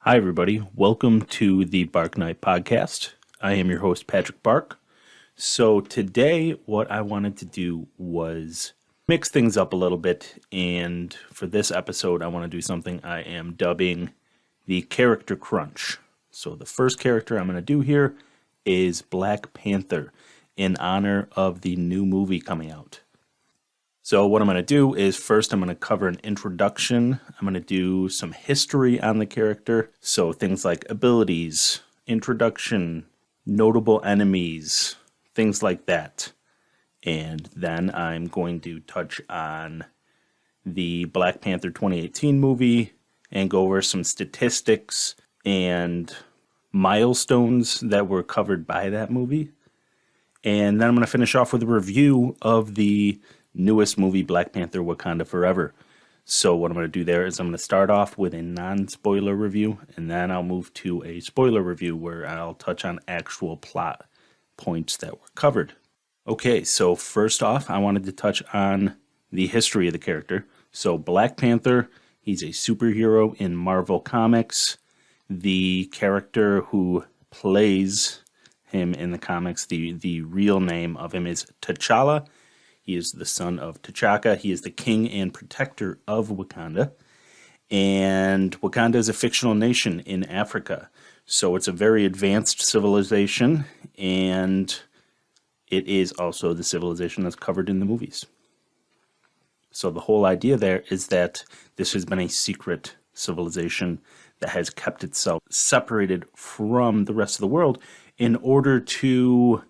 Hi, everybody. Welcome to the Bark Night Podcast. I am your host, Patrick Bark. So, today, what I wanted to do was mix things up a little bit. And for this episode, I want to do something I am dubbing the Character Crunch. So, the first character I'm going to do here is Black Panther in honor of the new movie coming out. So what I'm going to do is first I'm going to cover an introduction. I'm going to do some history on the character. So things like abilities, introduction, notable enemies, things like that. And then I'm going to touch on the Black Panther 2018 movie and go over some statistics and milestones that were covered by that movie. And then I'm going to finish off with a review of the newest movie, Black Panther Wakanda Forever. So what I'm going to do there is I'm going to start off with a non-spoiler review, and then I'll move to a spoiler review where I'll touch on actual plot points that were covered. Okay, so first off, I wanted to touch on the history of the character. So Black Panther, he's a superhero in Marvel Comics. The character who plays him in the comics, the real name of him is T'Challa. He is the son of T'Chaka. He is the king and protector of Wakanda. And Wakanda is a fictional nation in Africa. So it's a very advanced civilization, and it is also the civilization that's covered in the movies. So the whole idea there is that this has been a secret civilization that has kept itself separated from the rest of the world in order to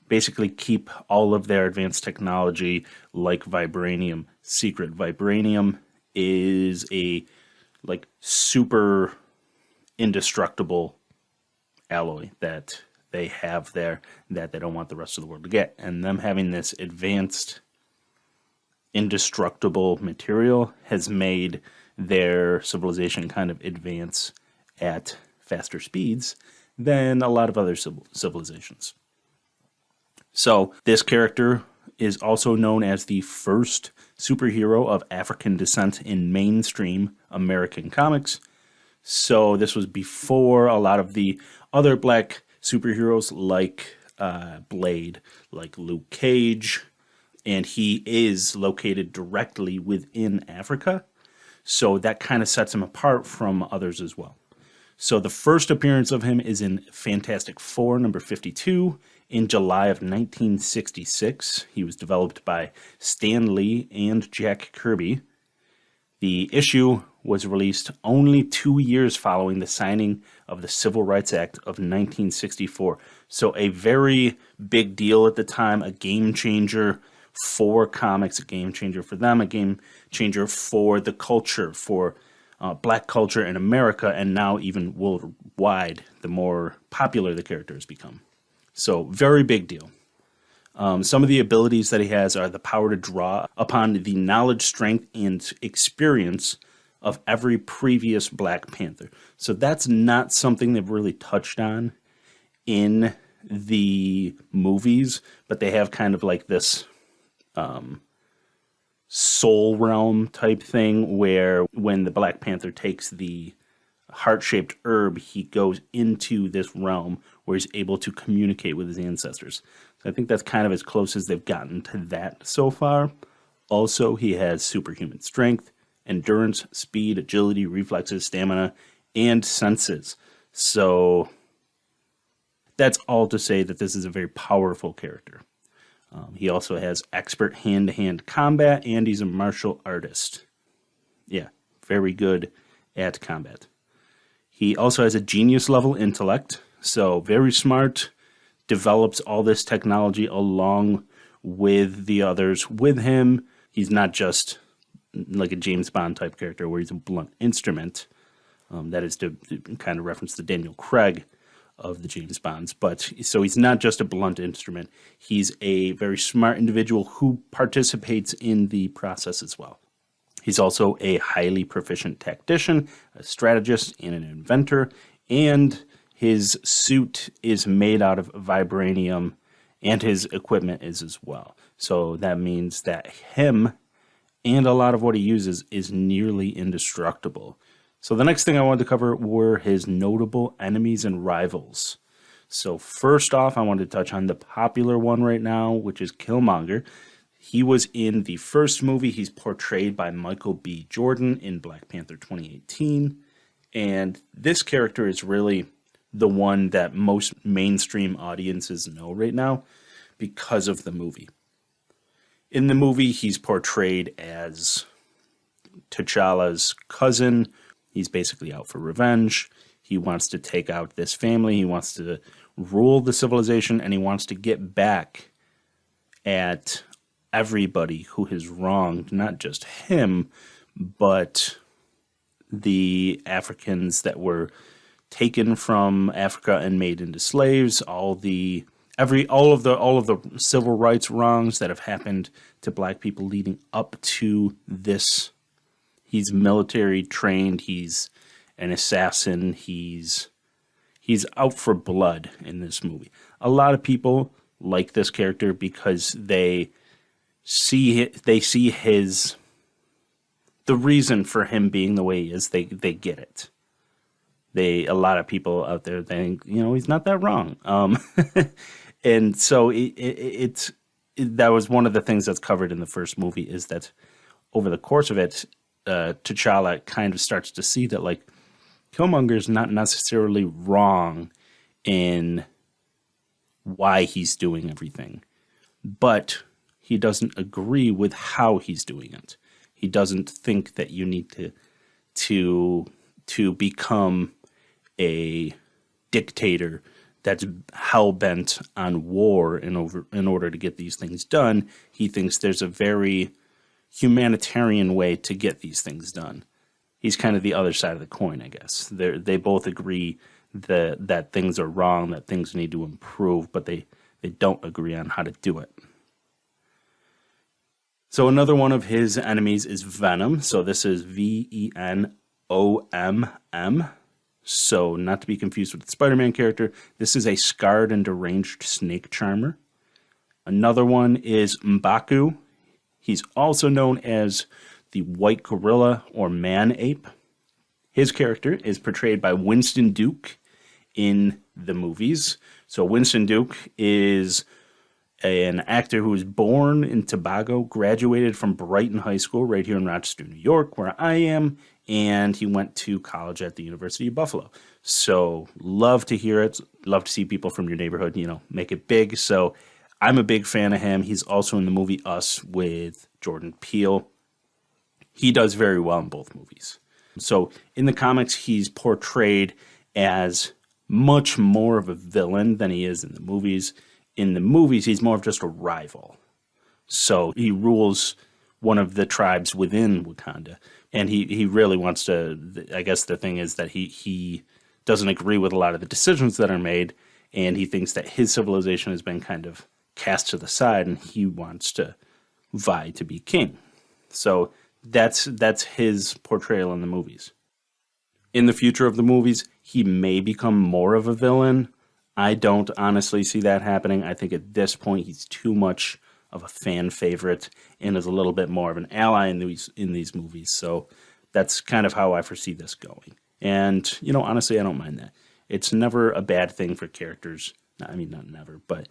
basically keep all of their advanced technology like vibranium secret. Vibranium is a super indestructible alloy that they have there that they don't want the rest of the world to get. And them having this advanced indestructible material has made their civilization kind of advance at faster speeds than a lot of other civilizations. So this character is also known as the first superhero of African descent in mainstream American comics. So this was before a lot of the other black superheroes like Blade, like Luke Cage, and he is located directly within Africa. So that kind of sets him apart from others as well. So the first appearance of him is in Fantastic Four, number 52, in July of 1966. He was developed by Stan Lee and Jack Kirby. The issue was released only 2 years following the signing of the Civil Rights Act of 1964. So a very big deal at the time, a game changer for comics, a game changer for them, a game changer for the culture, for black culture in America, and now even worldwide, the more popular the character has become. So, very big deal. Some of the abilities that he has are the power to draw upon the knowledge, strength, and experience of every previous Black Panther. So that's not something they've really touched on in the movies, but they have kind of like this soul realm type thing where when the Black Panther takes the heart-shaped herb, he goes into this realm where he's able to communicate with his ancestors. So I think that's kind of as close as they've gotten to that so far. Also, he has superhuman strength, endurance, speed, agility, reflexes, stamina, and senses. So that's all to say that this is a very powerful character. He also has expert hand-to-hand combat, and he's a martial artist. Yeah, very good at combat. He also has a genius-level intellect, so very smart, develops all this technology along with the others with him. He's not just like a James Bond type character where he's a blunt instrument. That is to kind of reference the Daniel Craig of the James Bonds. But so he's not just a blunt instrument. He's a very smart individual who participates in the process as well. He's also a highly proficient tactician, a strategist, and an inventor. And his suit is made out of vibranium, and his equipment is as well. So that means that him and a lot of what he uses is nearly indestructible. So the next thing I wanted to cover were his notable enemies and rivals. So first off, I wanted to touch on the popular one right now, which is Killmonger. He was in the first movie. He's portrayed by Michael B. Jordan in Black Panther 2018. And this character is really the one that most mainstream audiences know right now because of the movie. In the movie, he's portrayed as T'Challa's cousin. He's basically out for revenge. He wants to take out this family. He wants to rule the civilization, and he wants to get back at everybody who has wronged not just him, but the Africans that were taken from Africa and made into slaves, all of the civil rights wrongs that have happened to black people leading up to this. He's military trained, he's an assassin, he's out for blood in this movie. A lot of people like this character because they see his the reason for him being the way he is. They get it. A lot of people out there think, he's not that wrong. And so that was one of the things that's covered in the first movie, is that over the course of it, T'Challa kind of starts to see that, like, Killmonger's not necessarily wrong in why he's doing everything, but he doesn't agree with how he's doing it. He doesn't think that you need to become a dictator that's hell-bent on war in order to get these things done. He thinks there's a very humanitarian way to get these things done. He's kind of the other side of the coin, I guess. They both agree that things are wrong, that things need to improve, but they don't agree on how to do it. So another one of his enemies is Venom. So this is Venomm. So not to be confused with the Spider-Man character, this is a scarred and deranged snake charmer. Another one is M'Baku. He's also known as the White Gorilla or Man-Ape. His character is portrayed by Winston Duke in the movies. So Winston Duke is an actor who was born in Tobago, graduated from Brighton High School right here in Rochester, New York, where I am, and he went to college at the University of Buffalo. So love to hear it. Love to see people from your neighborhood, make it big. So I'm a big fan of him. He's also in the movie Us with Jordan Peele. He does very well in both movies. So in the comics, he's portrayed as much more of a villain than he is in the movies. In the movies, he's more of just a rival. So he rules one of the tribes within Wakanda, and he really wants to, I guess the thing is that he doesn't agree with a lot of the decisions that are made, and he thinks that his civilization has been kind of cast to the side, and he wants to vie to be king. So that's his portrayal in the movies. In the future of the movies, he may become more of a villain. I don't honestly see that happening. I think at this point he's too much of a fan favorite and is a little bit more of an ally in these movies. So that's kind of how I foresee this going. And, honestly, I don't mind that. It's never a bad thing for characters. I mean, not never, but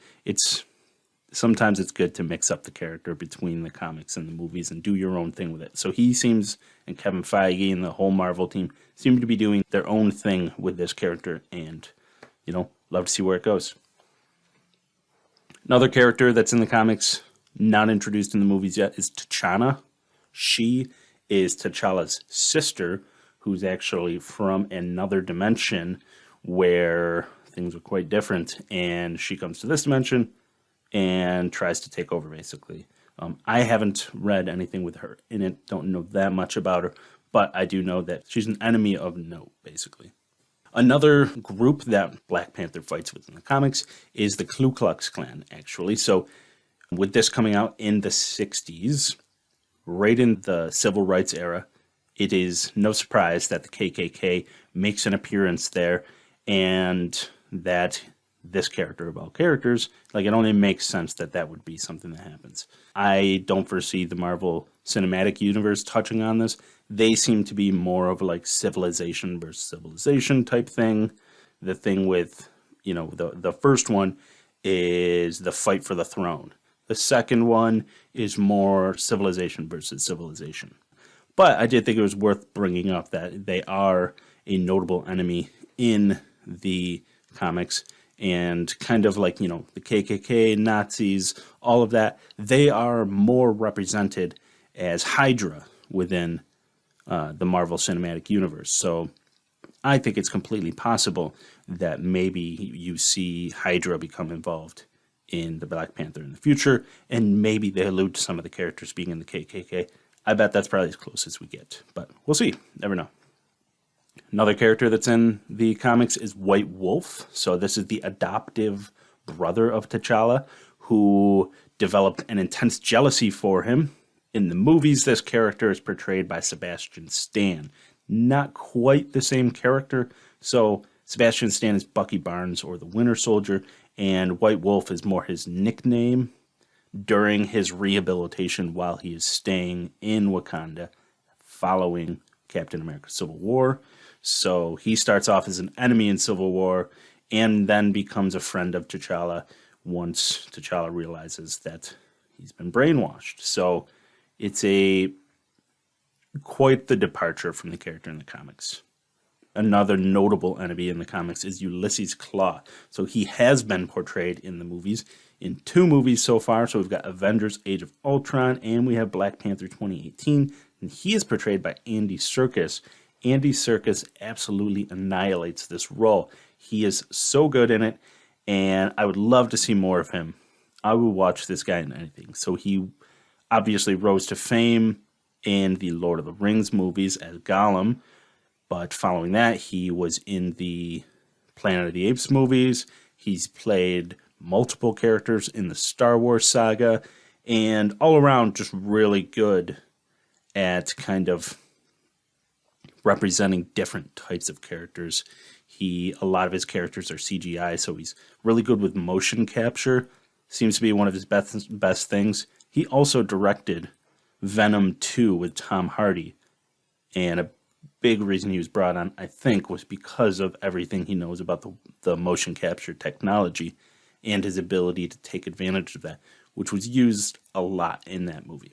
sometimes it's good to mix up the character between the comics and the movies and do your own thing with it. So he seems, and Kevin Feige and the whole Marvel team seem to be doing their own thing with this character, and, love to see where it goes. Another character that's in the comics, not introduced in the movies yet, is T'Chana. She is T'Challa's sister, who's actually from another dimension where things are quite different, and she comes to this dimension and tries to take over, basically. I haven't read anything with her in it, don't know that much about her, but I do know that she's an enemy of note, basically. Another group that Black Panther fights with in the comics is the Ku Klux Klan, actually. So with this coming out in the 60s, right in the civil rights era, it is no surprise that the KKK makes an appearance there, and that this character of all characters, it only makes sense that would be something that happens. I don't foresee the Marvel Cinematic Universe touching on this, they seem to be more of like civilization versus civilization type thing. The thing with, the first one is the fight for the throne. The second one is more civilization versus civilization. But I did think it was worth bringing up that they are a notable enemy in the comics, and kind of like, the KKK, Nazis, all of that, they are more represented as Hydra within the Marvel Cinematic Universe. So I think it's completely possible that maybe you see Hydra become involved in the Black Panther in the future, and maybe they allude to some of the characters being in the KKK. I bet that's probably as close as we get, but we'll see. Never know. Another character that's in the comics is White Wolf. So this is the adoptive brother of T'Challa, who developed an intense jealousy for him. In the movies, this character is portrayed by Sebastian Stan. Not quite the same character. So Sebastian Stan is Bucky Barnes or the Winter Soldier, and White Wolf is more his nickname during his rehabilitation while he is staying in Wakanda following Captain America Civil War. So he starts off as an enemy in Civil War and then becomes a friend of T'Challa once T'Challa realizes that he's been brainwashed. So it's quite the departure from the character in the comics. Another notable enemy in the comics is Ulysses Claw. So he has been portrayed in the movies, in 2 movies so far. So we've got Avengers Age of Ultron, and we have Black Panther 2018. And he is portrayed by Andy Serkis. Andy Serkis absolutely annihilates this role. He is so good in it, and I would love to see more of him. I would watch this guy in anything. So he obviously rose to fame in the Lord of the Rings movies as Gollum, but following that, he was in the Planet of the Apes movies. He's played multiple characters in the Star Wars saga, and all around just really good at kind of representing different types of characters. A lot of his characters are CGI, so he's really good with motion capture. Seems to be one of his best things. He also directed Venom 2 with Tom Hardy, and a big reason he was brought on, I think, was because of everything he knows about the motion capture technology and his ability to take advantage of that, which was used a lot in that movie.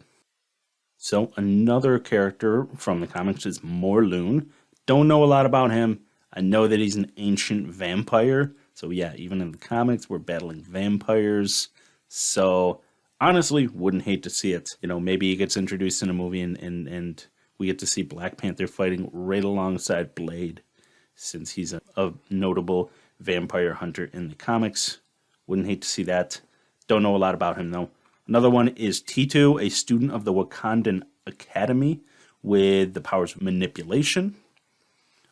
So another character from the comics is Morlun. Don't know a lot about him. I know that he's an ancient vampire. So yeah, even in the comics, we're battling vampires. So honestly, wouldn't hate to see it. Maybe he gets introduced in a movie and we get to see Black Panther fighting right alongside Blade, since he's a notable vampire hunter in the comics. Wouldn't hate to see that. Don't know a lot about him though. Another one is Titu, a student of the Wakandan Academy with the powers of manipulation.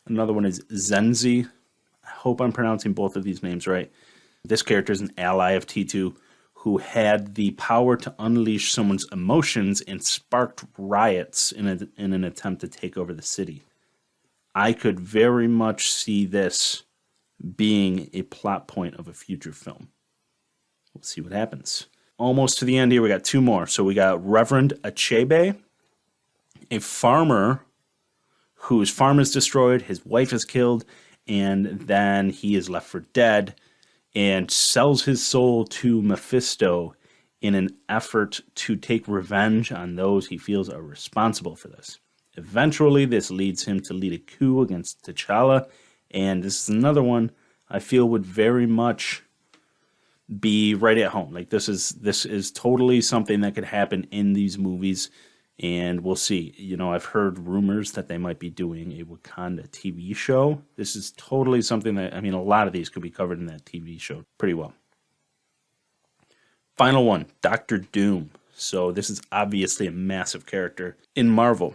Another one is Zenzi. I hope I'm pronouncing both of these names right. This character is an ally of Titu who had the power to unleash someone's emotions and sparked riots in an attempt to take over the city. I could very much see this being a plot point of a future film. We'll see what happens. Almost to the end here, we got 2 more. So we got Reverend Achebe, a farmer whose farm is destroyed, his wife is killed, and then he is left for dead and sells his soul to Mephisto in an effort to take revenge on those he feels are responsible for this. Eventually, this leads him to lead a coup against T'Challa, and this is another one I feel would very much be right at home. Like this is totally something that could happen in these movies, and we'll see. I've heard rumors that they might be doing a Wakanda TV show. This is totally something that, a lot of these could be covered in that TV show pretty well. Final one, Doctor Doom. So this is obviously a massive character in Marvel.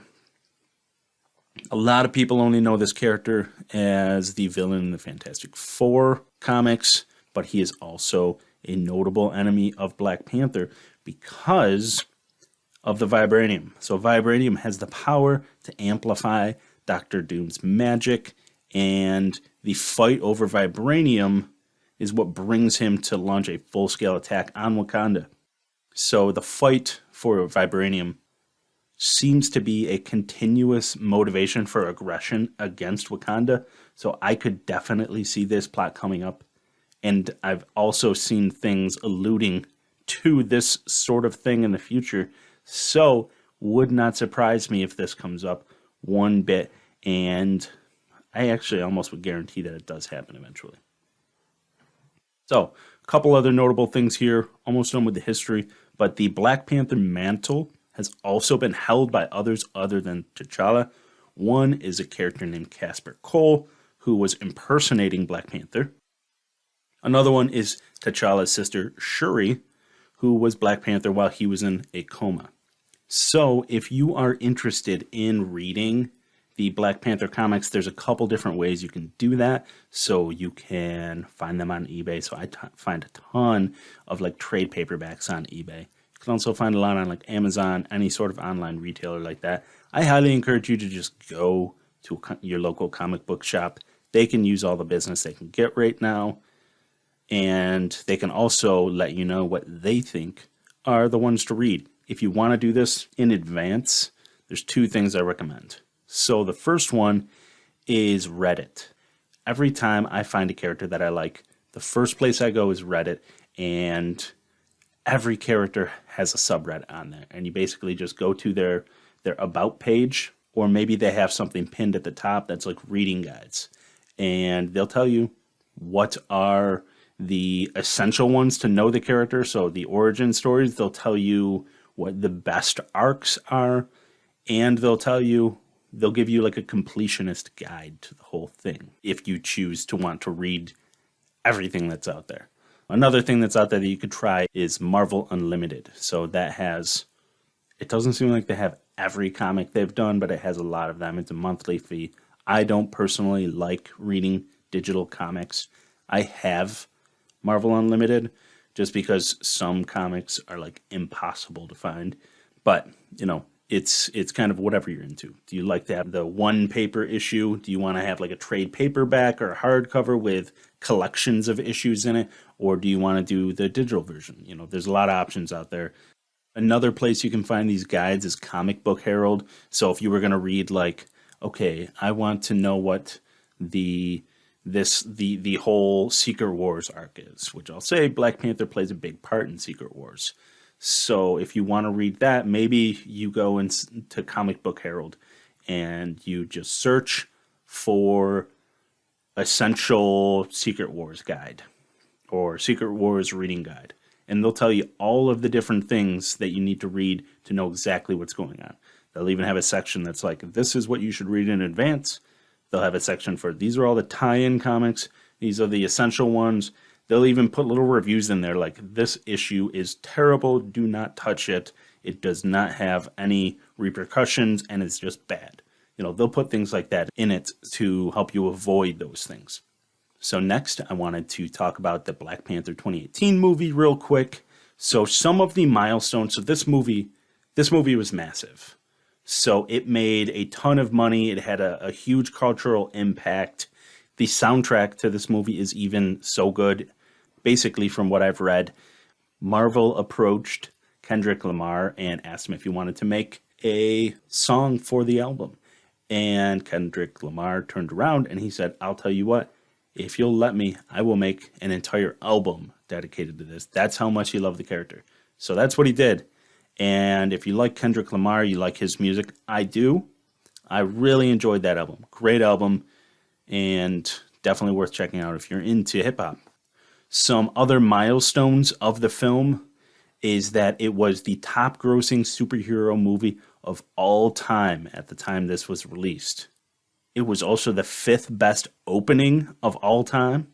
A lot of people only know this character as the villain in the Fantastic Four comics, but he is also a notable enemy of Black Panther because of the vibranium. So vibranium has the power to amplify Doctor Doom's magic, and the fight over vibranium is what brings him to launch a full-scale attack on Wakanda. So the fight for vibranium seems to be a continuous motivation for aggression against Wakanda. So I could definitely see this plot coming up. And I've also seen things alluding to this sort of thing in the future. So would not surprise me if this comes up one bit. And I actually almost would guarantee that it does happen eventually. So, a couple other notable things here, almost done with the history, but the Black Panther mantle has also been held by others other than T'Challa. One is a character named Casper Cole, who was impersonating Black Panther. Another one is T'Challa's sister, Shuri, who was Black Panther while he was in a coma. So, if you are interested in reading the Black Panther comics, there's a couple different ways you can do that. So you can find them on eBay. So I find a ton of like trade paperbacks on eBay. You can also find a lot on like Amazon, any sort of online retailer like that. I highly encourage you to just go to your local comic book shop. They can use all the business they can get right now. And they can also let you know what they think are the ones to read. If you want to do this in advance, there's two things I recommend. So the first one is Reddit. Every time I find a character that I like, the first place I go is Reddit, and every character has a subreddit on there. And you basically just go to their about page, or maybe they have something pinned at the top that's like reading guides. And they'll tell you what are the essential ones to know the character. So the origin stories, they'll tell you what the best arcs are, and they'll give you like a completionist guide to the whole thing if you choose to want to read everything that's out there. Another thing that's out there that you could try is Marvel Unlimited. So it doesn't seem like they have every comic they've done, but it has a lot of them. It's a monthly fee. I don't personally like reading digital comics. I have Marvel Unlimited just because some comics are like impossible to find. But, it's kind of whatever you're into. Do you like to have the one paper issue? Do you want to have like a trade paperback or a hardcover with collections of issues in it? Or do you want to do the digital version? There's a lot of options out there. Another place you can find these guides is Comic Book Herald. So if you were going to read like, okay, I want to know what the whole Secret Wars arc is, which I'll say Black Panther plays a big part in Secret Wars. So if you want to read that, maybe you go into Comic Book Herald and you just search for Essential Secret Wars Guide or Secret Wars Reading Guide. And they'll tell you all of the different things that you need to read to know exactly what's going on. They'll even have a section that's like, this is what you should read in advance. They'll have a section for, these are all the tie-in comics. These are the essential ones. They'll even put little reviews in there like, this issue is terrible, do not touch it. It does not have any repercussions and it's just bad. They'll put things like that in it to help you avoid those things. So next, I wanted to talk about the Black Panther 2018 movie real quick. So some of the milestones, so this movie was massive. So it made a ton of money. It had a huge cultural impact. The soundtrack to this movie is even so good. Basically, from what I've read, Marvel approached Kendrick Lamar and asked him if he wanted to make a song for the album. And Kendrick Lamar turned around and he said, I'll tell you what, if you'll let me, I will make an entire album dedicated to this. That's how much he loved the character. So that's what he did. And if you like Kendrick Lamar, you like his music, I do. I really enjoyed that album. Great album. And definitely worth checking out if you're into hip hop. Some other milestones of the film is that it was the top grossing superhero movie of all time at the time this was released. It was also the 5th best opening of all time,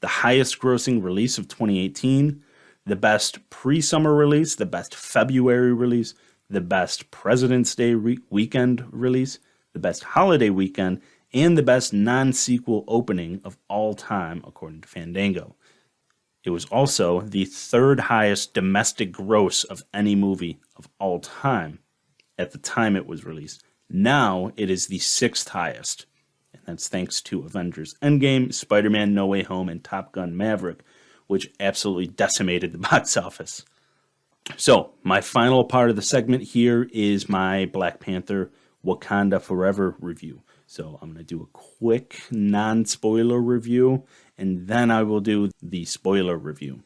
the highest grossing release of 2018, the best pre-summer release, the best February release, the best President's Day weekend release, the best holiday weekend, and the best non-sequel opening of all time, according to Fandango. It was also the 3rd highest domestic gross of any movie of all time at the time it was released. Now it is the 6th highest, and that's thanks to Avengers Endgame, Spider-Man No Way Home, and Top Gun Maverick, which absolutely decimated the box office. So, my final part of the segment here is my Black Panther Wakanda Forever review. So, I'm going to do a quick non spoiler review, and then I will do the spoiler review.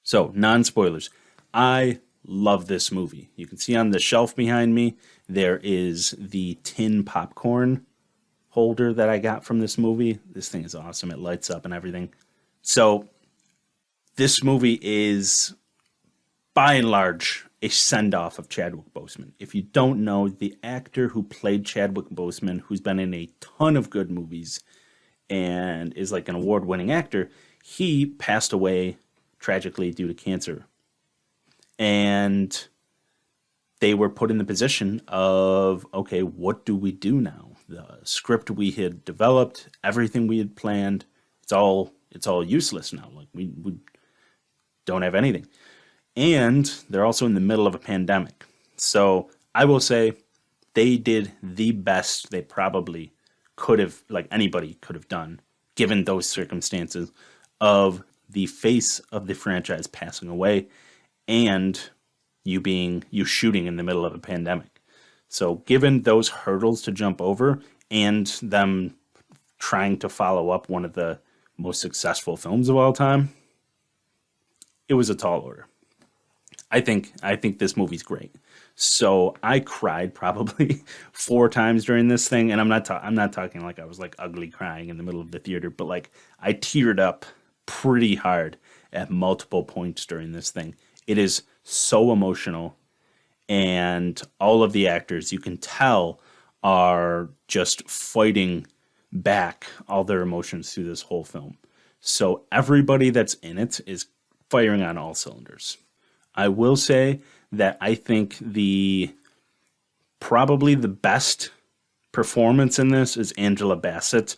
So, non spoilers. I love this movie. You can see on the shelf behind me, there is the tin popcorn holder that I got from this movie. This thing is awesome. It lights up and everything. So, this movie is by and large a send off of Chadwick Boseman. If you don't know, the actor who played Chadwick Boseman, who's been in a ton of good movies and is like an award winning actor, he passed away tragically due to cancer. And they were put in the position of, okay, what do we do now? The script we had developed, everything we had planned, it's all useless now. Like we don't have anything. And they're also in the middle of a pandemic. So I will say they did the best they probably could have, like anybody could have done, given those circumstances of the face of the franchise passing away and you shooting in the middle of a pandemic. So given those hurdles to jump over and them trying to follow up one of the most successful films of all time, it was a tall order. I think this movie's great. So I cried probably 4 times during this thing, and I'm not talking like I was like ugly crying in the middle of the theater, but like I teared up pretty hard at multiple points during this thing. It is so emotional, and all of the actors, you can tell, are just fighting back all their emotions through this whole film. So everybody that's in it is firing on all cylinders. I will say that I think probably the best performance in this is Angela Bassett,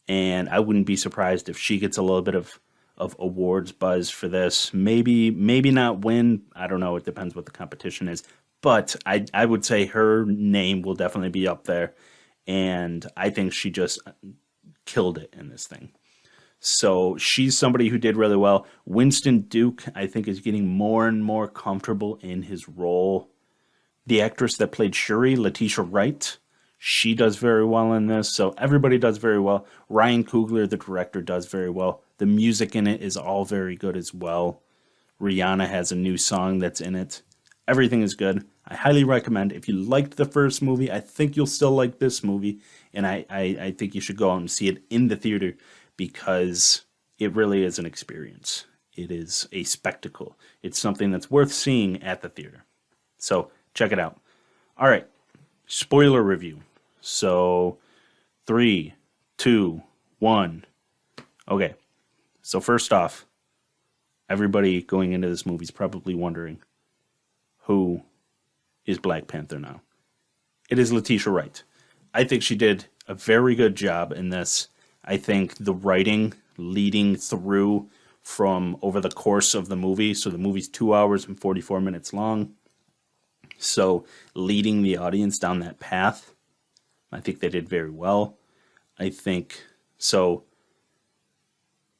and I wouldn't be surprised if she gets a little bit of awards buzz for this. Maybe not win. I don't know. It depends what the competition is. But I would say her name will definitely be up there, and I think she just killed it in this thing. So she's somebody who did really well. Winston Duke, I think, is getting more and more comfortable in his role. The actress that played Shuri, Letitia Wright, she does very well in this. So everybody does very well. Ryan Coogler, the director, does very well. The music in it is all very good as well. Rihanna has a new song that's in it. Everything is good. I highly recommend. If you liked the first movie, I think you'll still like this movie. And I think you should go out and see it in the theater, because it really is an experience. It is a spectacle. It's something that's worth seeing at the theater. So check it out. All right, spoiler review. So 3, 2, 1. Okay, so first off, everybody going into this movie is probably wondering, who is Black Panther now? It is Letitia Wright. I think she did a very good job in this. I think the writing leading through from over the course of the movie, so the movie's 2 hours and 44 minutes long, so leading the audience down that path, I think they did very well. I think, so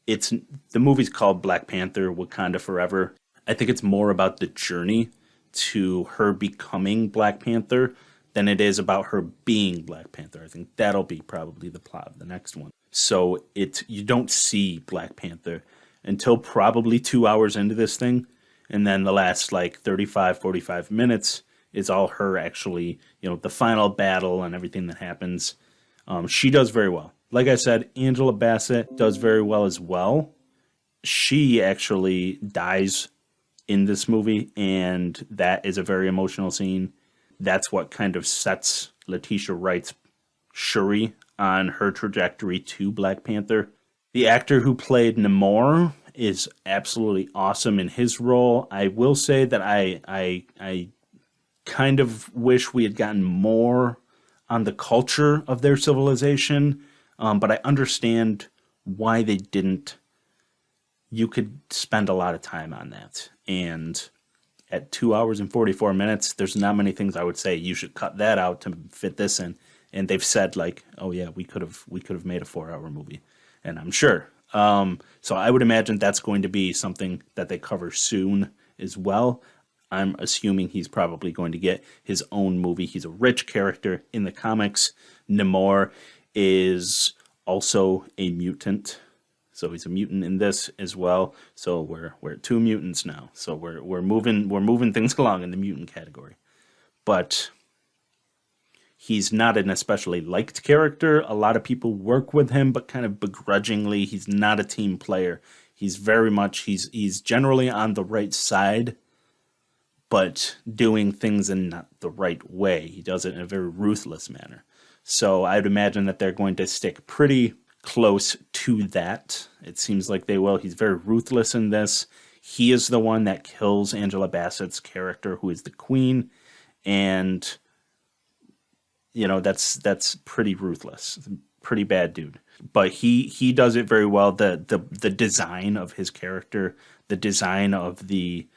the movie's called Black Panther, Wakanda Forever. I think it's more about the journey to her becoming Black Panther than it is about her being Black Panther. I think that'll be probably the plot of the next one. So you don't see Black Panther until probably 2 hours into this thing. And then the last like 35, 45 minutes is all her actually, the final battle and everything that happens. She does very well. Like I said, Angela Bassett does very well as well. She actually dies in this movie, and that is a very emotional scene. That's what kind of sets Letitia Wright's Shuri on her trajectory to Black Panther. The actor who played Namor is absolutely awesome in his role. I will say that I kind of wish we had gotten more on the culture of their civilization, but I understand why they didn't. You could spend a lot of time on that, and at 2 hours and 44 minutes, there's not many things I would say you should cut that out to fit this in. And they've said like, oh yeah, we could have made a 4-hour movie, and I'm sure. So I would imagine that's going to be something that they cover soon as well. I'm assuming he's probably going to get his own movie. He's a rich character in the comics. Namor is also a mutant, so he's a mutant in this as well. So we're at two mutants now. So we're moving things along in the mutant category. But he's not an especially liked character. A lot of people work with him, but kind of begrudgingly. He's not a team player. He's very much he's generally on the right side, but doing things in not the right way. He does it in a very ruthless manner. So I'd imagine that they're going to stick pretty close to that. It seems like they will. He's very ruthless in this. He is the one that kills Angela Bassett's character, who is the queen, and that's pretty ruthless, pretty bad dude. But he does it very well. The design of his character, the design of the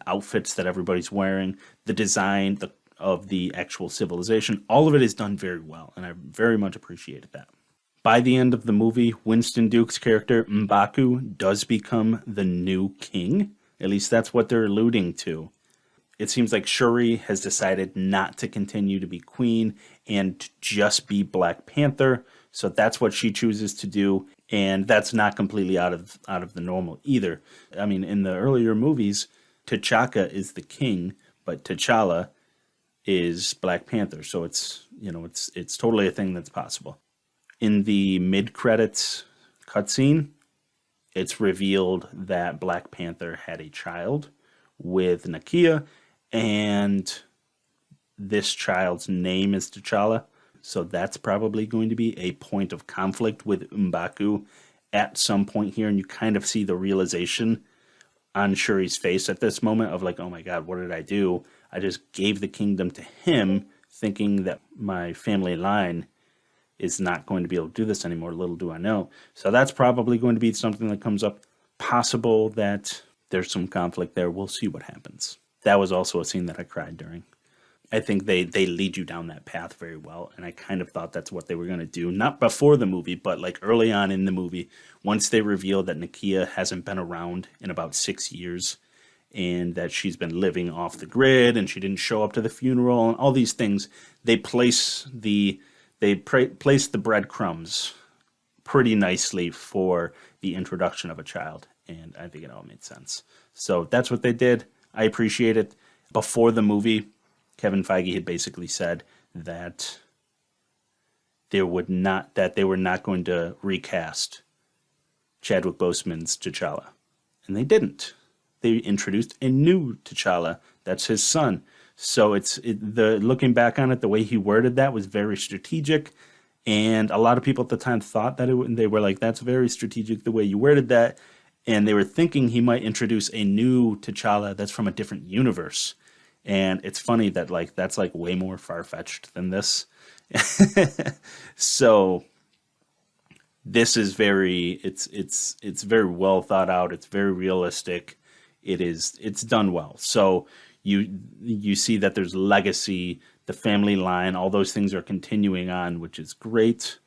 outfits that everybody's wearing, the design of the actual civilization, all of it is done very well, and I very much appreciated that. By the end of the movie, Winston Duke's character, M'Baku, does become the new king. At least that's what they're alluding to. It seems like Shuri has decided not to continue to be queen and just be Black Panther. So that's what she chooses to do, and that's not completely out of the normal either. I mean, in the earlier movies, T'Chaka is the king, but T'Challa is Black Panther. So it's totally a thing that's possible. In the mid-credits cutscene, it's revealed that Black Panther had a child with Nakia, and this child's name is T'Challa. So that's probably going to be a point of conflict with M'Baku at some point here, and you kind of see the realization on Shuri's face at this moment of like, oh my god, what did I do? I just gave the kingdom to him, thinking that my family line is not going to be able to do this anymore. Little do I know. So that's probably going to be something that comes up. Possible that there's some conflict there. We'll see what happens. That was also a scene that I cried during. I think they lead you down that path very well, and I kind of thought that's what they were going to do. Not before the movie, but like early on in the movie, once they revealed that Nakia hasn't been around in about 6 years, and that she's been living off the grid, and she didn't show up to the funeral, and all these things, they place the breadcrumbs pretty nicely for the introduction of a child, and I think it all made sense. So that's what they did. I appreciate it. Before the movie, Kevin Feige had basically said that they were not going to recast Chadwick Boseman's T'Challa, and they didn't. They introduced a new T'Challa. That's his son. So looking back on it, the way he worded that was very strategic, and a lot of people at the time thought that they were like, "That's very strategic the way you worded that," and they were thinking he might introduce a new T'Challa that's from a different universe. And it's funny that that's way more far-fetched than this. So this is it's very well thought out. It's very realistic. It's done well. So you see that there's legacy, the family line, all those things are continuing on, which is great.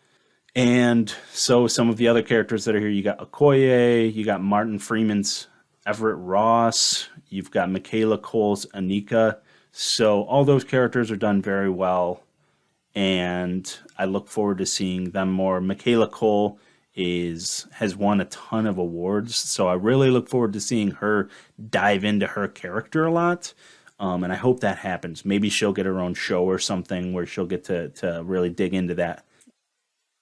And so some of the other characters that are here, you got Okoye, you got Martin Freeman's Everett Ross, you've got Michaela Cole's Anika. So all those characters are done very well, and I look forward to seeing them more. Michaela Cole has won a ton of awards, so I really look forward to seeing her dive into her character a lot, and I hope that happens. Maybe she'll get her own show or something where she'll get to really dig into that.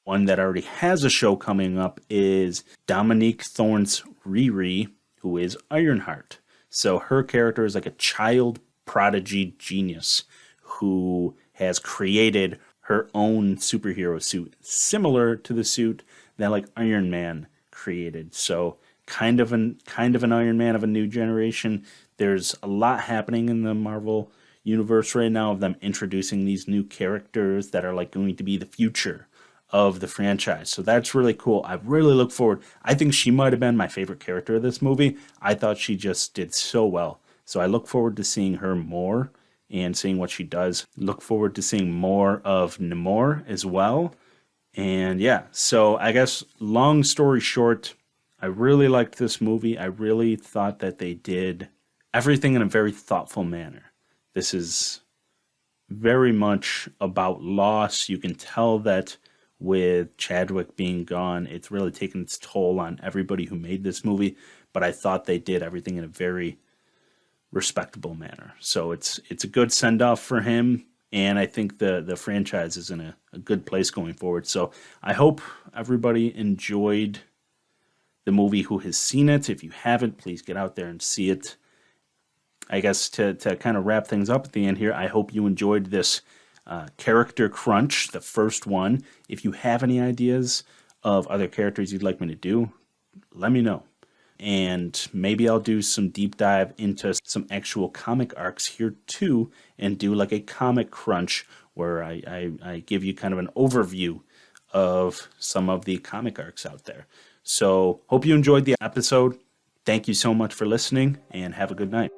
One that already has a show coming up is Dominique Thorne's Riri, who is Ironheart. So her character is like a child prodigy genius who has created her own superhero suit, similar to the suit that like Iron Man created. So kind of an Iron Man of a new generation. There's a lot happening in the Marvel universe right now of them introducing these new characters that are like going to be the future of the franchise. So that's really cool. I really look forward. I think she might have been my favorite character of this movie. I thought she just did so well. So I look forward to seeing her more and seeing what she does. Look forward to seeing more of Namor as well. And yeah, so I guess long story short, I really liked this movie. I really thought that they did everything in a very thoughtful manner. This is very much about loss. You can tell that with Chadwick being gone, it's really taken its toll on everybody who made this movie, but I thought they did everything in a very respectable manner. So it's a good send off for him, and I think the franchise is in a good place going forward. So I hope everybody enjoyed the movie who has seen it. If you haven't, please get out there and see it. I guess to kind of wrap things up at the end here, I hope you enjoyed this character crunch, the first one. If you have any ideas of other characters you'd like me to do, let me know. And maybe I'll do some deep dive into some actual comic arcs here too, and do like a comic crunch where I give you kind of an overview of some of the comic arcs out there. So hope you enjoyed the episode. Thank you so much for listening, and have a good night.